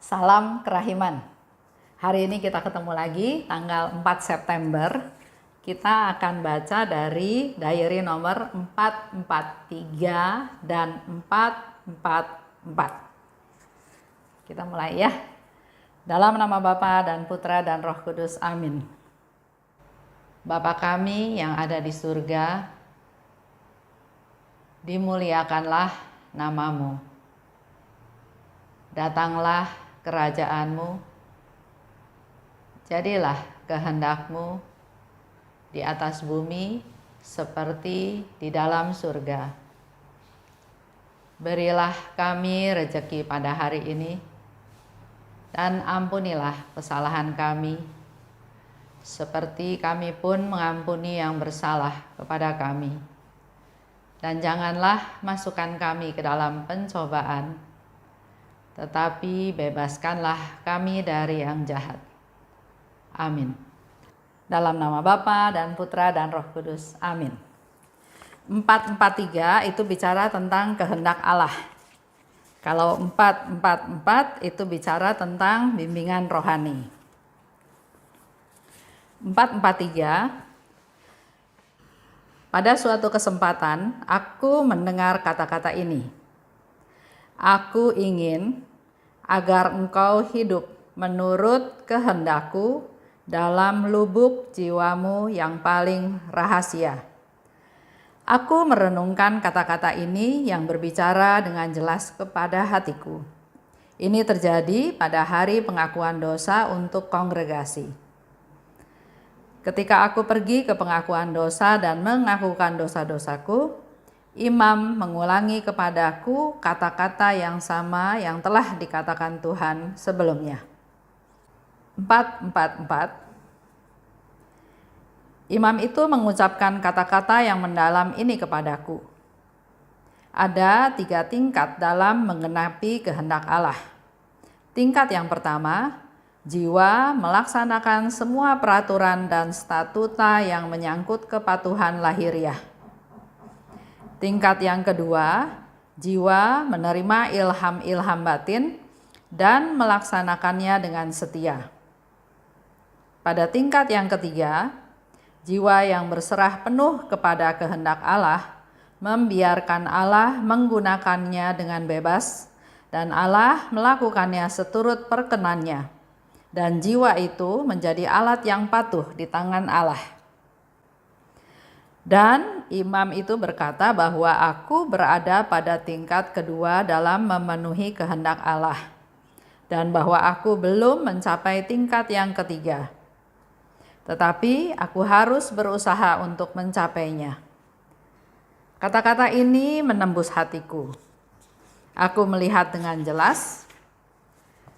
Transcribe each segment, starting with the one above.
Salam kerahiman. Hari ini kita ketemu lagi tanggal 4 September. Kita akan baca dari diary nomor 443 dan 444. Kita mulai ya. Dalam nama Bapa dan Putra dan Roh Kudus. Amin. Bapa kami yang ada di surga, dimuliakanlah namamu. Datanglah kerajaanmu, jadilah kehendakmu di atas bumi seperti di dalam surga. Berilah kami rejeki pada hari ini, dan ampunilah kesalahan kami, seperti kami pun mengampuni yang bersalah kepada kami. Dan janganlah masukkan kami ke dalam pencobaan, tetapi bebaskanlah kami dari yang jahat. Amin. Dalam nama Bapa dan Putra dan Roh Kudus. Amin. 443 itu bicara tentang kehendak Allah. Kalau 444 itu bicara tentang bimbingan rohani. 443, pada suatu kesempatan aku mendengar kata-kata ini. Aku ingin agar engkau hidup menurut kehendakku dalam lubuk jiwamu yang paling rahasia. Aku merenungkan kata-kata ini yang berbicara dengan jelas kepada hatiku. Ini terjadi pada hari pengakuan dosa untuk kongregasi. Ketika aku pergi ke pengakuan dosa dan mengakukan dosa-dosaku, imam mengulangi kepadaku kata-kata yang sama yang telah dikatakan Tuhan sebelumnya. 444. Imam itu mengucapkan kata-kata yang mendalam ini kepadaku. Ada 3 tingkat dalam menggenapi kehendak Allah. Tingkat yang pertama, jiwa melaksanakan semua peraturan dan statuta yang menyangkut kepatuhan lahiriah. Tingkat yang kedua, jiwa menerima ilham-ilham batin dan melaksanakannya dengan setia. Pada tingkat yang ketiga, jiwa yang berserah penuh kepada kehendak Allah, membiarkan Allah menggunakannya dengan bebas, dan Allah melakukannya seturut perkenannya, dan jiwa itu menjadi alat yang patuh di tangan Allah. Dan imam itu berkata bahwa aku berada pada tingkat kedua dalam memenuhi kehendak Allah, dan bahwa aku belum mencapai tingkat yang ketiga. Tetapi aku harus berusaha untuk mencapainya. Kata-kata ini menembus hatiku. Aku melihat dengan jelas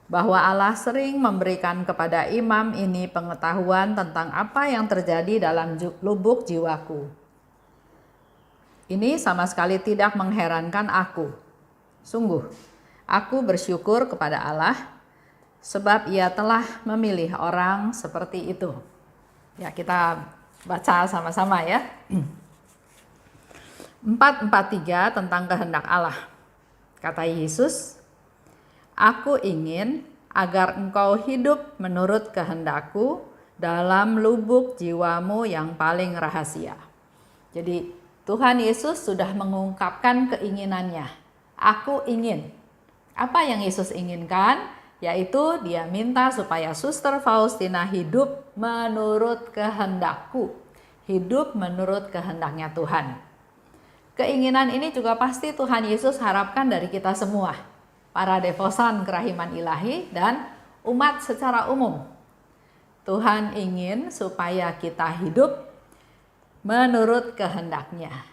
bahwa Allah sering memberikan kepada imam ini pengetahuan tentang apa yang terjadi dalam lubuk jiwaku. Ini sama sekali tidak mengherankan aku. Sungguh, aku bersyukur kepada Allah sebab Ia telah memilih orang seperti itu. Ya, kita baca sama-sama ya. 443 tentang kehendak Allah. Kata Yesus, aku ingin agar engkau hidup menurut kehendakku dalam lubuk jiwamu yang paling rahasia. Jadi Tuhan Yesus sudah mengungkapkan keinginannya. Aku ingin. Apa yang Yesus inginkan? Yaitu dia minta supaya Suster Faustina hidup menurut kehendakku. Hidup menurut kehendaknya Tuhan. Keinginan ini juga pasti Tuhan Yesus harapkan dari kita semua. Para devosan kerahiman ilahi dan umat secara umum. Tuhan ingin supaya kita hidup menurut kehendaknya.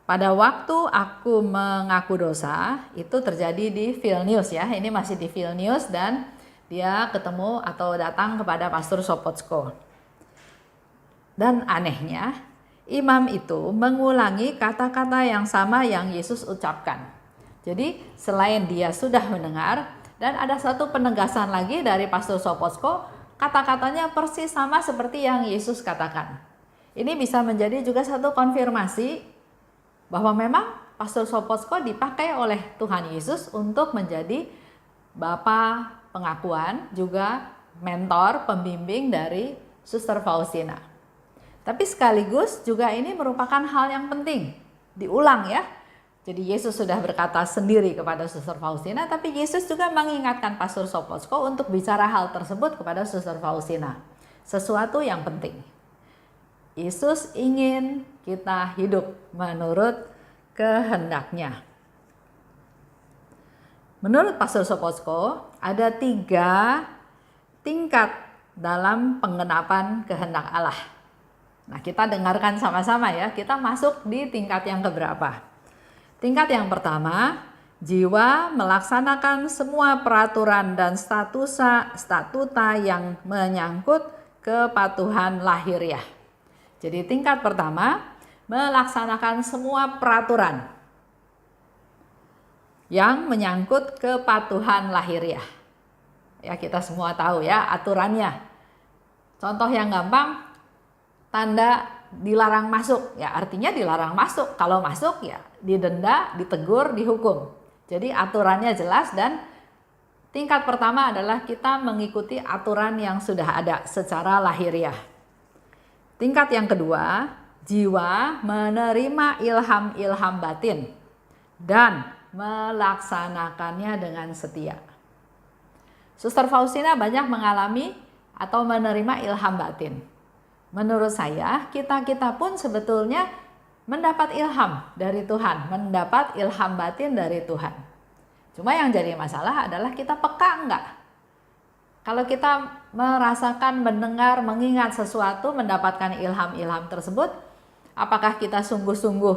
Pada waktu aku mengaku dosa, itu terjadi di Vilnius ya. Ini masih di Vilnius dan dia ketemu atau datang kepada Pastor Sopocko. Dan anehnya, imam itu mengulangi kata-kata yang sama yang Yesus ucapkan. Jadi selain dia sudah mendengar, dan ada satu penegasan lagi dari Pastor Sopocko, kata-katanya persis sama seperti yang Yesus katakan. Ini bisa menjadi juga satu konfirmasi bahwa memang Pastor Sopocko dipakai oleh Tuhan Yesus untuk menjadi Bapak pengakuan, juga mentor, pembimbing dari Suster Faustina. Tapi sekaligus juga ini merupakan hal yang penting, diulang ya. Jadi Yesus sudah berkata sendiri kepada Suster Faustina, tapi Yesus juga mengingatkan Pastor Sopoćko untuk bicara hal tersebut kepada Suster Faustina. Sesuatu yang penting. Yesus ingin kita hidup menurut kehendaknya. Menurut Pastor Sopoćko, ada 3 tingkat dalam penggenapan kehendak Allah. Nah, kita dengarkan sama-sama ya, kita masuk di tingkat yang keberapa. Tingkat yang pertama, jiwa melaksanakan semua peraturan dan statuta yang menyangkut kepatuhan lahiriah. Jadi tingkat pertama, melaksanakan semua peraturan yang menyangkut kepatuhan lahiriah. Ya, kita semua tahu ya aturannya. Contoh yang gampang, tanda dilarang masuk, ya artinya dilarang masuk. Kalau masuk ya didenda, ditegur, dihukum. Jadi aturannya jelas, dan tingkat pertama adalah kita mengikuti aturan yang sudah ada secara lahiriah. Tingkat yang kedua, jiwa menerima ilham-ilham batin dan melaksanakannya dengan setia. Suster Faustina banyak mengalami atau menerima ilham batin. Menurut saya, kita pun sebetulnya mendapat ilham dari Tuhan, mendapat ilham batin dari Tuhan. Cuma yang jadi masalah adalah kita peka enggak? Kalau kita merasakan, mendengar, mengingat sesuatu, mendapatkan ilham-ilham tersebut, apakah kita sungguh-sungguh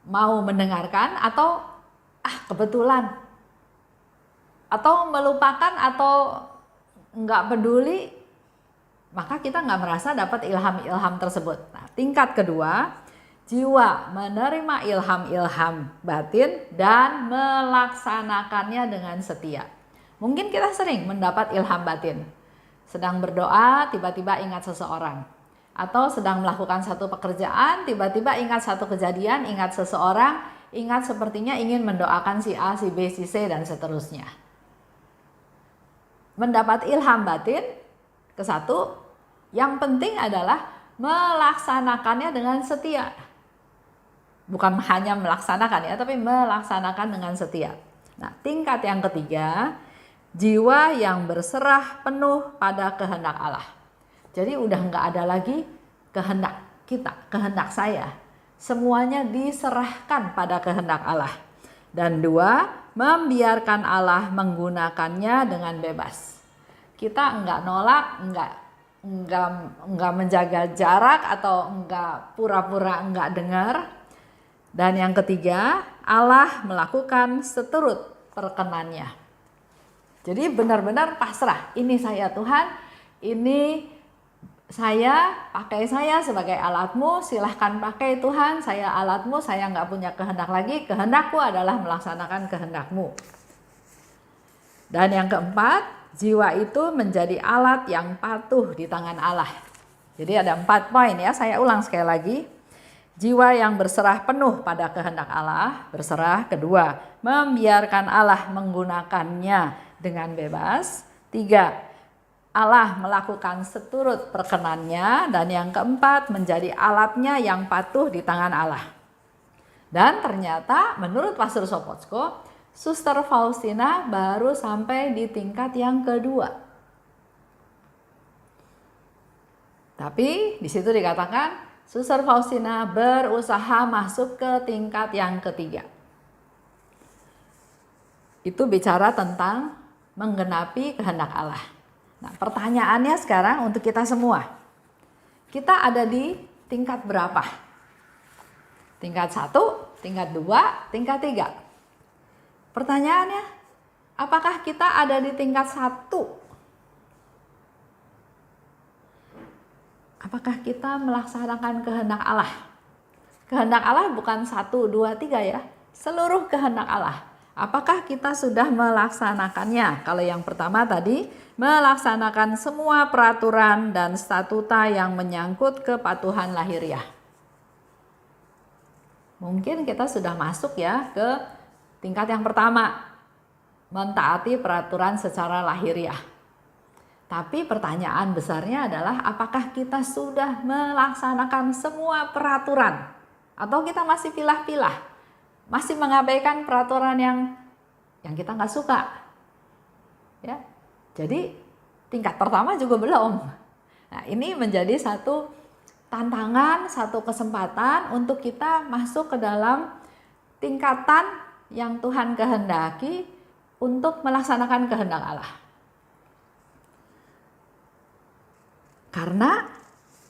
mau mendengarkan atau kebetulan, atau melupakan, atau enggak peduli, maka kita nggak merasa dapat ilham-ilham tersebut. Nah, tingkat kedua, jiwa menerima ilham-ilham batin dan melaksanakannya dengan setia. Mungkin kita sering mendapat ilham batin. Sedang berdoa, tiba-tiba ingat seseorang. Atau sedang melakukan satu pekerjaan, tiba-tiba ingat satu kejadian, ingat seseorang, ingat sepertinya ingin mendoakan si A, si B, si C, dan seterusnya. Mendapat ilham batin, kesatu, yang penting adalah melaksanakannya dengan setia. Bukan hanya melaksanakan ya, tapi melaksanakan dengan setia. Nah, tingkat yang ketiga, jiwa yang berserah penuh pada kehendak Allah. Jadi udah nggak ada lagi kehendak kita, kehendak saya. Semuanya diserahkan pada kehendak Allah. Dan 2, membiarkan Allah menggunakannya dengan bebas. Kita nggak nolak, nggak menjaga jarak, atau nggak pura-pura nggak dengar. Dan yang ketiga, Allah melakukan seturut perkenannya. Jadi benar-benar pasrah. Ini saya Tuhan, ini saya, pakai saya sebagai alatmu, silahkan pakai Tuhan, saya alatmu, saya nggak punya kehendak lagi, kehendakku adalah melaksanakan kehendakmu. Dan yang keempat, jiwa itu menjadi alat yang patuh di tangan Allah. Jadi ada 4 poin ya, saya ulang sekali lagi. Jiwa yang berserah penuh pada kehendak Allah, berserah. Kedua, membiarkan Allah menggunakannya dengan bebas. 3, Allah melakukan seturut perkenannya. Dan yang keempat, menjadi alatnya yang patuh di tangan Allah. Dan ternyata menurut Pastor Sopoćko, Suster Faustina baru sampai di tingkat yang kedua. Tapi di situ dikatakan Suster Faustina berusaha masuk ke tingkat yang ketiga. Itu bicara tentang menggenapi kehendak Allah. Nah, pertanyaannya sekarang untuk kita semua. Kita ada di tingkat berapa? Tingkat 1, tingkat 2, tingkat 3. Pertanyaannya, apakah kita ada di tingkat 1? Apakah kita melaksanakan kehendak Allah? Kehendak Allah bukan 1, 2, 3 ya. Seluruh kehendak Allah. Apakah kita sudah melaksanakannya? Kalau yang pertama tadi, melaksanakan semua peraturan dan statuta yang menyangkut kepatuhan lahiriah. Mungkin kita sudah masuk ya ke tingkat yang pertama, mentaati peraturan secara lahiriah. Tapi pertanyaan besarnya adalah apakah kita sudah melaksanakan semua peraturan atau kita masih pilah-pilah, masih mengabaikan peraturan yang kita nggak suka. Ya, jadi tingkat pertama juga belum. Nah, ini menjadi satu tantangan, satu kesempatan untuk kita masuk ke dalam tingkatan yang Tuhan kehendaki untuk melaksanakan kehendak Allah. Karena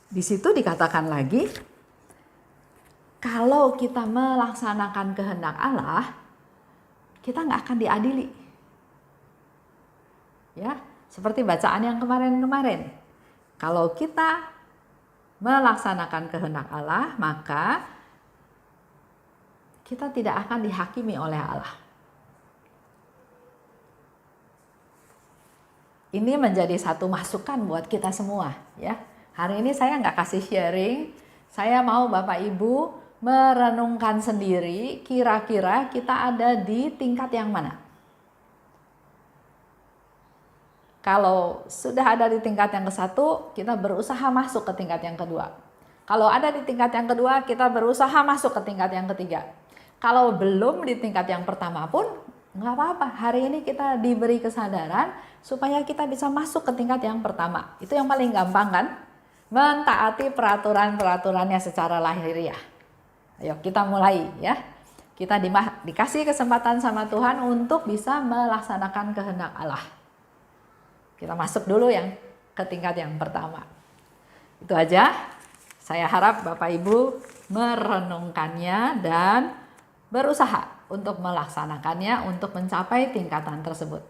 di situ dikatakan lagi, kalau kita melaksanakan kehendak Allah, kita nggak akan diadili. Ya, seperti bacaan yang kemarin-kemarin. Kalau kita melaksanakan kehendak Allah, maka kita tidak akan dihakimi oleh Allah. Ini menjadi satu masukan buat kita semua, ya. Hari ini saya nggak kasih sharing, saya mau Bapak Ibu merenungkan sendiri kira-kira kita ada di tingkat yang mana. Kalau sudah ada di tingkat yang ke-1, kita berusaha masuk ke tingkat yang kedua. Kalau ada di tingkat yang kedua, kita berusaha masuk ke tingkat yang ketiga. Kalau belum di tingkat yang pertama pun, nggak apa-apa. Hari ini kita diberi kesadaran supaya kita bisa masuk ke tingkat yang pertama. Itu yang paling gampang kan? Mentaati peraturan-peraturannya secara lahiriah. Ayo kita mulai ya. Kita dikasih kesempatan sama Tuhan untuk bisa melaksanakan kehendak Allah. Kita masuk dulu yang ke tingkat yang pertama. Itu aja. Saya harap Bapak Ibu merenungkannya dan berusaha untuk melaksanakannya untuk mencapai tingkatan tersebut.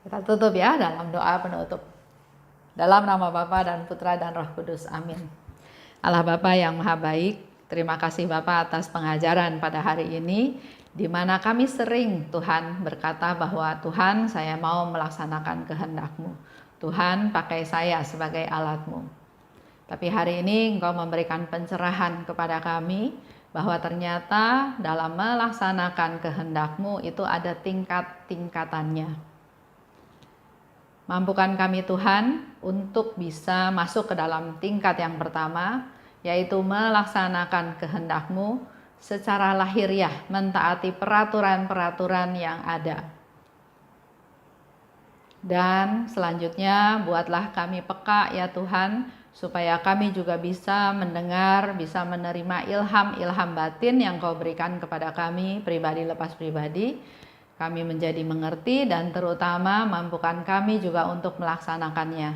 Kita tutup ya dalam doa penutup. Dalam nama Bapa dan Putra dan Roh Kudus. Amin. Allah Bapa yang Maha Baik, terima kasih Bapa atas pengajaran pada hari ini, di mana kami sering Tuhan berkata bahwa Tuhan saya mau melaksanakan kehendak-Mu. Tuhan pakai saya sebagai alat-Mu. Tapi hari ini Engkau memberikan pencerahan kepada kami bahwa ternyata dalam melaksanakan kehendak-Mu itu ada tingkat-tingkatannya. Mampukan kami Tuhan untuk bisa masuk ke dalam tingkat yang pertama, yaitu melaksanakan kehendak-Mu secara lahiriah, mentaati peraturan-peraturan yang ada. Dan selanjutnya buatlah kami peka ya Tuhan, supaya kami juga bisa mendengar, bisa menerima ilham-ilham batin yang Kau berikan kepada kami, pribadi lepas pribadi. Kami menjadi mengerti dan terutama mampukan kami juga untuk melaksanakannya.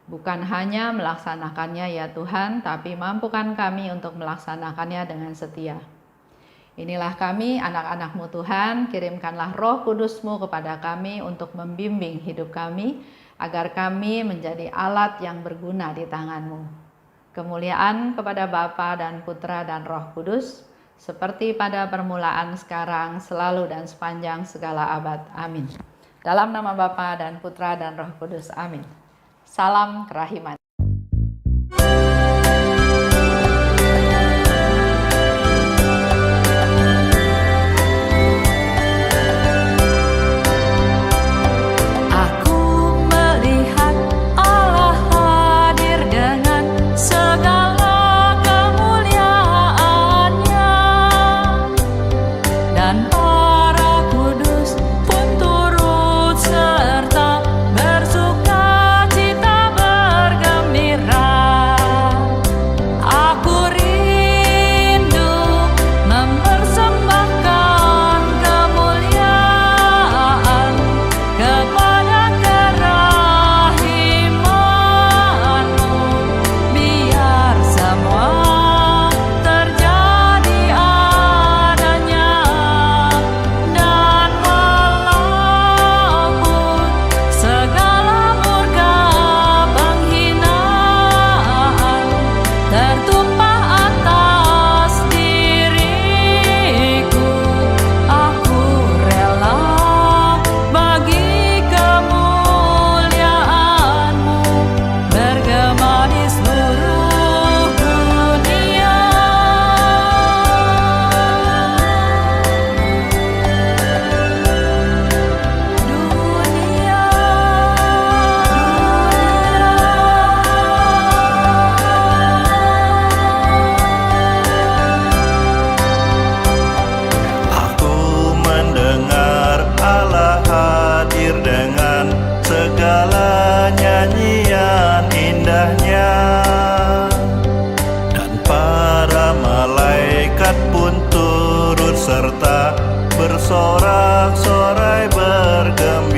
Bukan hanya melaksanakannya ya Tuhan, tapi mampukan kami untuk melaksanakannya dengan setia. Inilah kami anak-anak-Mu Tuhan, kirimkanlah Roh Kudus-Mu kepada kami untuk membimbing hidup kami, agar kami menjadi alat yang berguna di tangan-Mu. Kemuliaan kepada Bapa dan Putra dan Roh Kudus, seperti pada permulaan, sekarang, selalu dan sepanjang segala abad. Amin. Dalam nama Bapa dan Putra dan Roh Kudus. Amin. Salam kerahiman. Bersuka cita bergembira. sorak-sorai bergembira.